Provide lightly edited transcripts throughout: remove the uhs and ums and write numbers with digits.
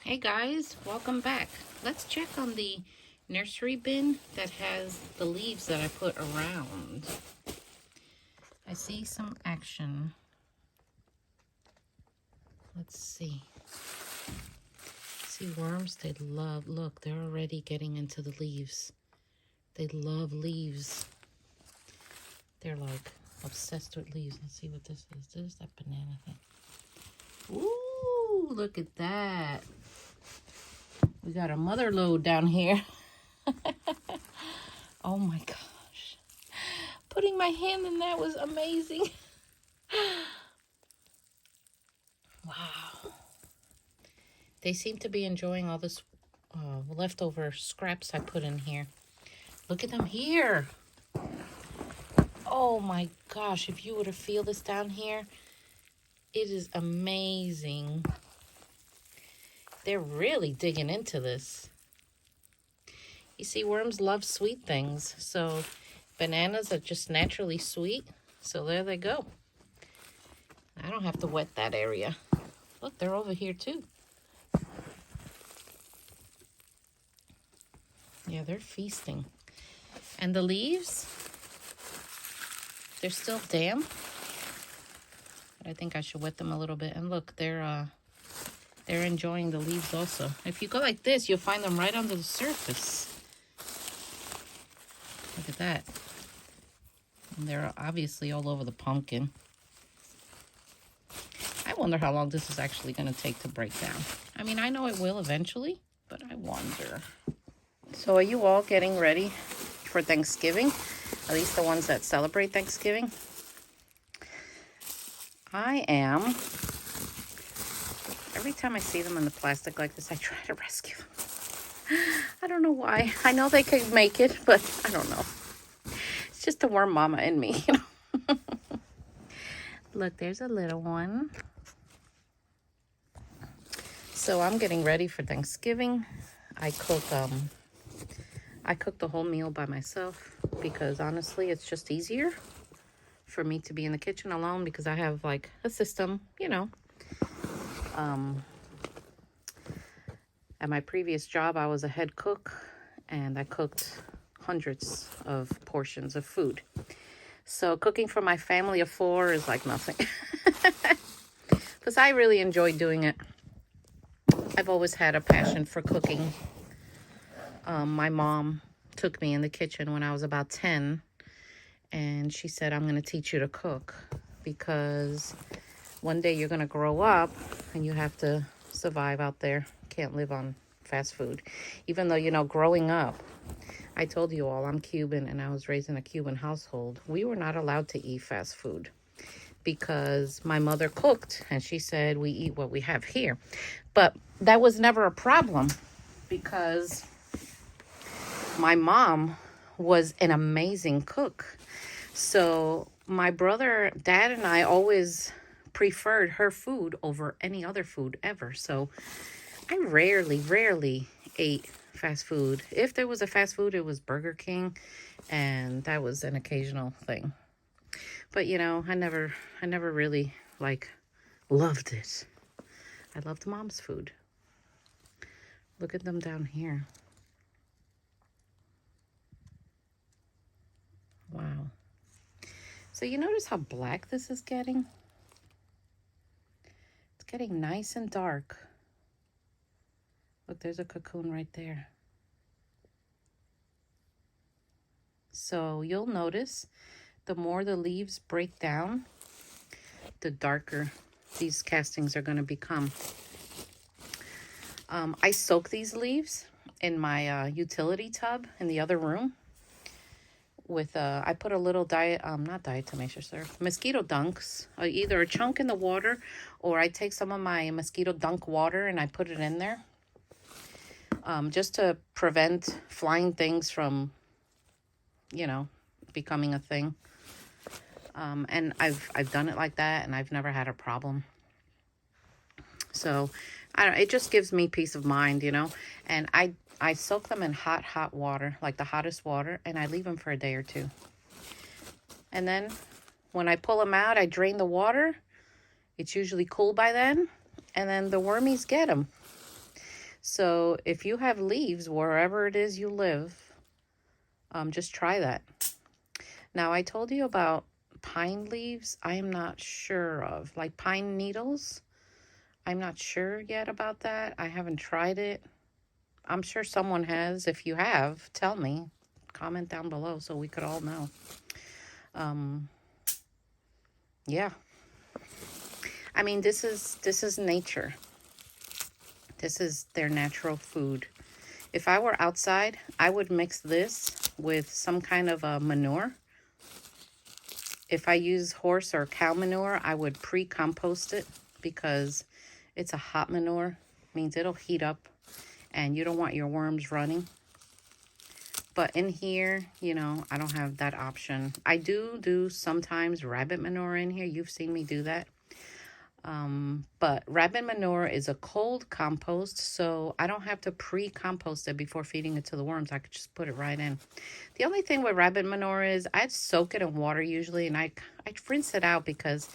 Hey guys, welcome back. Let's check on the nursery bin that has the leaves that I put around. I see some action. Let's see. See worms? They love, look, they're already getting into the leaves. They love leaves. They're like obsessed with leaves. Let's see what this is. This is that banana thing. Ooh, look at that. We got a mother lode down here. Oh my gosh. Putting my hand in that was amazing. Wow. They seem to be enjoying all this leftover scraps I put in here. Look at them here. Oh my gosh, if you were to feel this down here, it is amazing. They're really digging into this. You see, worms love sweet things, so bananas are just naturally sweet. So there they go. I don't have to wet that area. Look, they're over here too. Yeah, they're feasting. And the leaves, they're still damp. But I think I should wet them a little bit. And look, they're enjoying the leaves also. If you go like this, you'll find them right under the surface. Look at that. And they're obviously all over the pumpkin. I wonder how long this is actually going to take to break down. I mean, I know it will eventually, but I wonder. So are you all getting ready for Thanksgiving? At least the ones that celebrate Thanksgiving? I am. Every time I see them in the plastic like this, I try to rescue them. I don't know why. I know they could make it, but I don't know. It's just the worm mama in me, you know. Look, there's a little one. So I'm getting ready for Thanksgiving. I cook the whole meal by myself because honestly, it's just easier for me to be in the kitchen alone because I have like a system, you know. At my previous job, I was a head cook and I cooked hundreds of portions of food. So cooking for my family of 4 is like nothing. Because I really enjoy doing it. I've always had a passion for cooking. My mom took me in the kitchen when I was about 10 and she said, I'm going to teach you to cook because one day you're going to grow up and you have to survive out there. Can't live on fast food. Even though, you know, growing up, I told you all I'm Cuban and I was raised in a Cuban household. We were not allowed to eat fast food because my mother cooked and she said we eat what we have here. But that was never a problem because my mom was an amazing cook. So my brother, dad, and I always preferred her food over any other food ever. So I rarely ate fast food. If there was a fast food, it was Burger King, and that was an occasional thing. But you know, I never really like loved it. I loved mom's food. Look at them down here. Wow. So you notice how black this is getting? It's getting nice and dark. Look, there's a cocoon right there. So you'll notice the more the leaves break down, the darker these castings are going to become. I soak these leaves in my utility tub in the other room with I put a little not diatomaceous syrup, mosquito dunks, either a chunk in the water or I take some of my mosquito dunk water and I put it in there just to prevent flying things from, you know, becoming a thing. And I've done it like that and I've never had a problem. So it just gives me peace of mind, you know. And I soak them in hot water, like the hottest water, and I leave them for a day or two. And then when I pull them out, I drain the water. It's usually cool by then. And then the wormies get them. So if you have leaves wherever it is you live, just try that. Now, I told you about pine leaves. I am not sure of, like pine needles. I'm not sure yet about that. I haven't tried it. I'm sure someone has. If you have, tell me. Comment down below so we could all know. Yeah. I mean, this is nature. This is their natural food. If I were outside, I would mix this with some kind of a manure. If I use horse or cow manure, I would pre-compost it because it's a hot manure. Means it'll heat up and you don't want your worms running. But in here, you know, I don't have that option. I do sometimes rabbit manure in here. You've seen me do that. But rabbit manure is a cold compost, so I don't have to pre-compost it before feeding it to the worms. I could just put it right in. The only thing with rabbit manure is I'd soak it in water usually, and I rinse it out because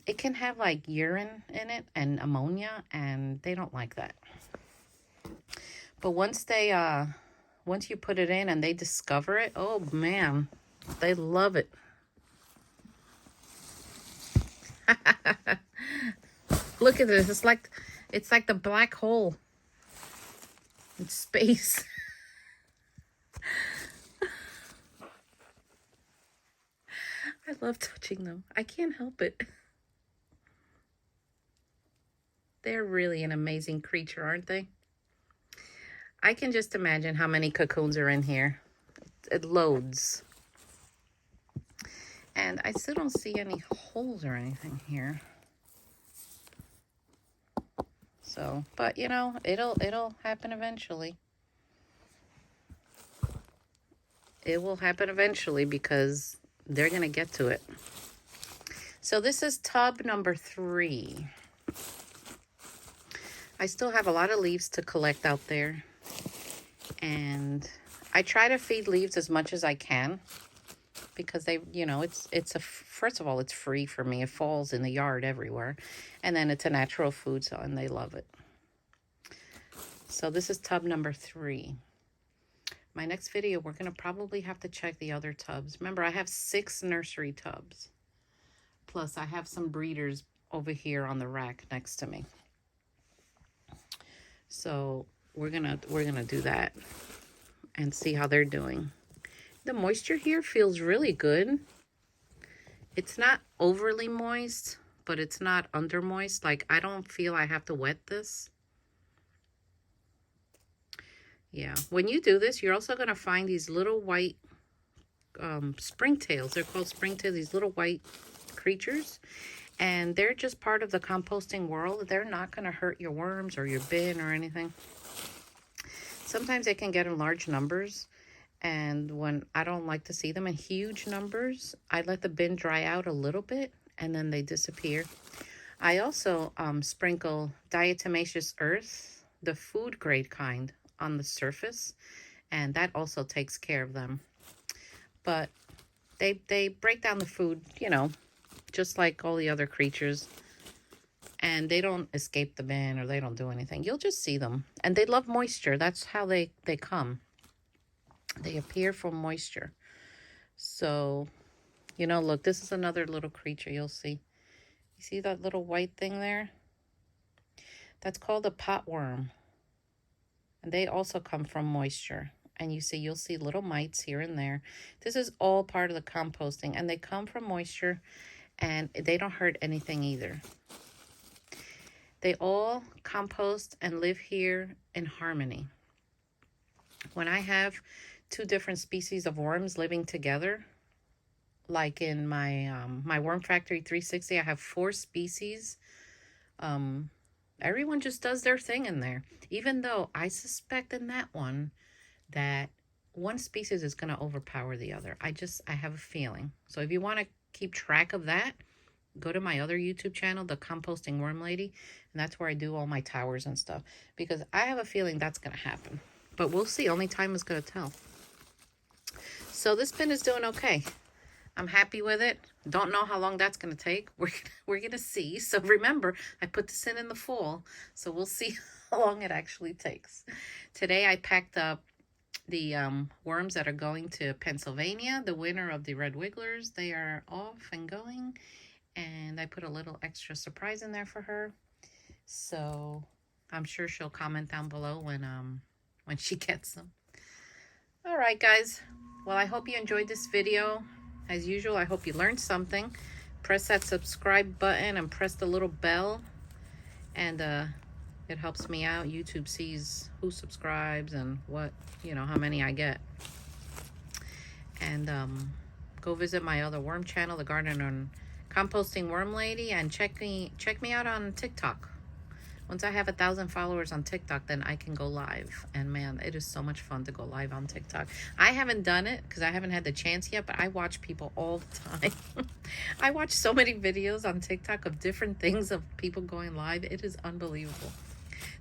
it can have like urine in it and ammonia, and they don't like that. But once you put it in and they discover it, oh man, they love it. Look at this. It's like the black hole in space. I love touching them. I can't help it. They're really an amazing creature, aren't they? I can just imagine how many cocoons are in here. It loads. And I still don't see any holes or anything here. So, but you know, it'll happen eventually. It will happen eventually because they're going to get to it. So this is tub number 3. I still have a lot of leaves to collect out there. And I try to feed leaves as much as I can because they, you know, first of all, it's free for me. It falls in the yard everywhere. And then it's a natural food, so, and they love it. So this is tub number 3. My next video, we're going to probably have to check the other tubs. Remember, I have 6 nursery tubs. Plus, I have some breeders over here on the rack next to me. So we're gonna do that and see how they're doing. The moisture here feels really good. It's not overly moist, but it's not under moist. Like, I don't feel I have to wet this. Yeah, when you do this, you're also going to find these little white springtails. They're called springtails, these little white creatures. And they're just part of the composting world. They're not going to hurt your worms or your bin or anything. Sometimes they can get in large numbers. And when I don't like to see them in huge numbers, I let the bin dry out a little bit and then they disappear. I also sprinkle diatomaceous earth, the food grade kind, on the surface, and that also takes care of them. But they break down the food, you know, just like all the other creatures, and they don't escape the bin or they don't do anything. You'll just see them, and they love moisture. That's how they come. They appear from moisture. So, you know, look, this is another little creature. You'll see. You see that little white thing there? That's called a potworm. And they also come from moisture. And you'll see little mites here and there. This is all part of the composting. And they come from moisture. And they don't hurt anything either. They all compost and live here in harmony. When I have 2 different species of worms living together, like in my my Worm Factory 360, I have 4 species. Everyone just does their thing in there. Even though I suspect in that one that one species is going to overpower the other. I have a feeling. So if you want to keep track of that, go to my other YouTube channel, The Composting Worm Lady. And that's where I do all my towers and stuff. Because I have a feeling that's going to happen. But we'll see. Only time is going to tell. So this bin is doing okay. I'm happy with it. Don't know how long that's going to take. We're going to see. So remember, I put this in the fall. So we'll see how long it actually takes. Today I packed up the worms that are going to Pennsylvania, the winner of the Red Wigglers. They are off and going, and I put a little extra surprise in there for her. So I'm sure she'll comment down below when she gets them. All right, guys. Well, I hope you enjoyed this video. As usual, I hope you learned something. Press that subscribe button and press the little bell, and it helps me out. YouTube sees who subscribes and what, how many I get. And go visit my other worm channel, The Garden and Composting Worm Lady, and check me out on TikTok. Once I have 1,000 followers on TikTok, then I can go live. And man, it is so much fun to go live on TikTok. I haven't done it because I haven't had the chance yet, but I watch people all the time. I watch so many videos on TikTok of different things of people going live. It is unbelievable.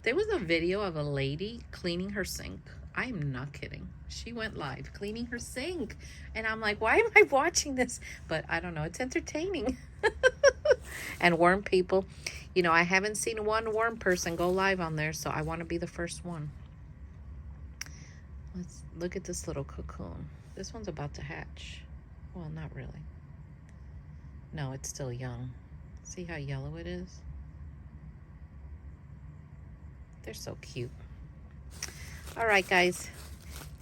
There was a video of a lady cleaning her sink. I am not kidding. She went live cleaning her sink. And I'm like, why am I watching this? But I don't know. It's entertaining. And worm people. I haven't seen one worm person go live on there, so I want to be the first one. Let's look at this little cocoon. This one's about to hatch. Well, not really. No, it's still young. See how yellow it is? They're so cute. All right, guys.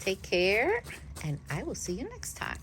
Take care, and I will see you next time.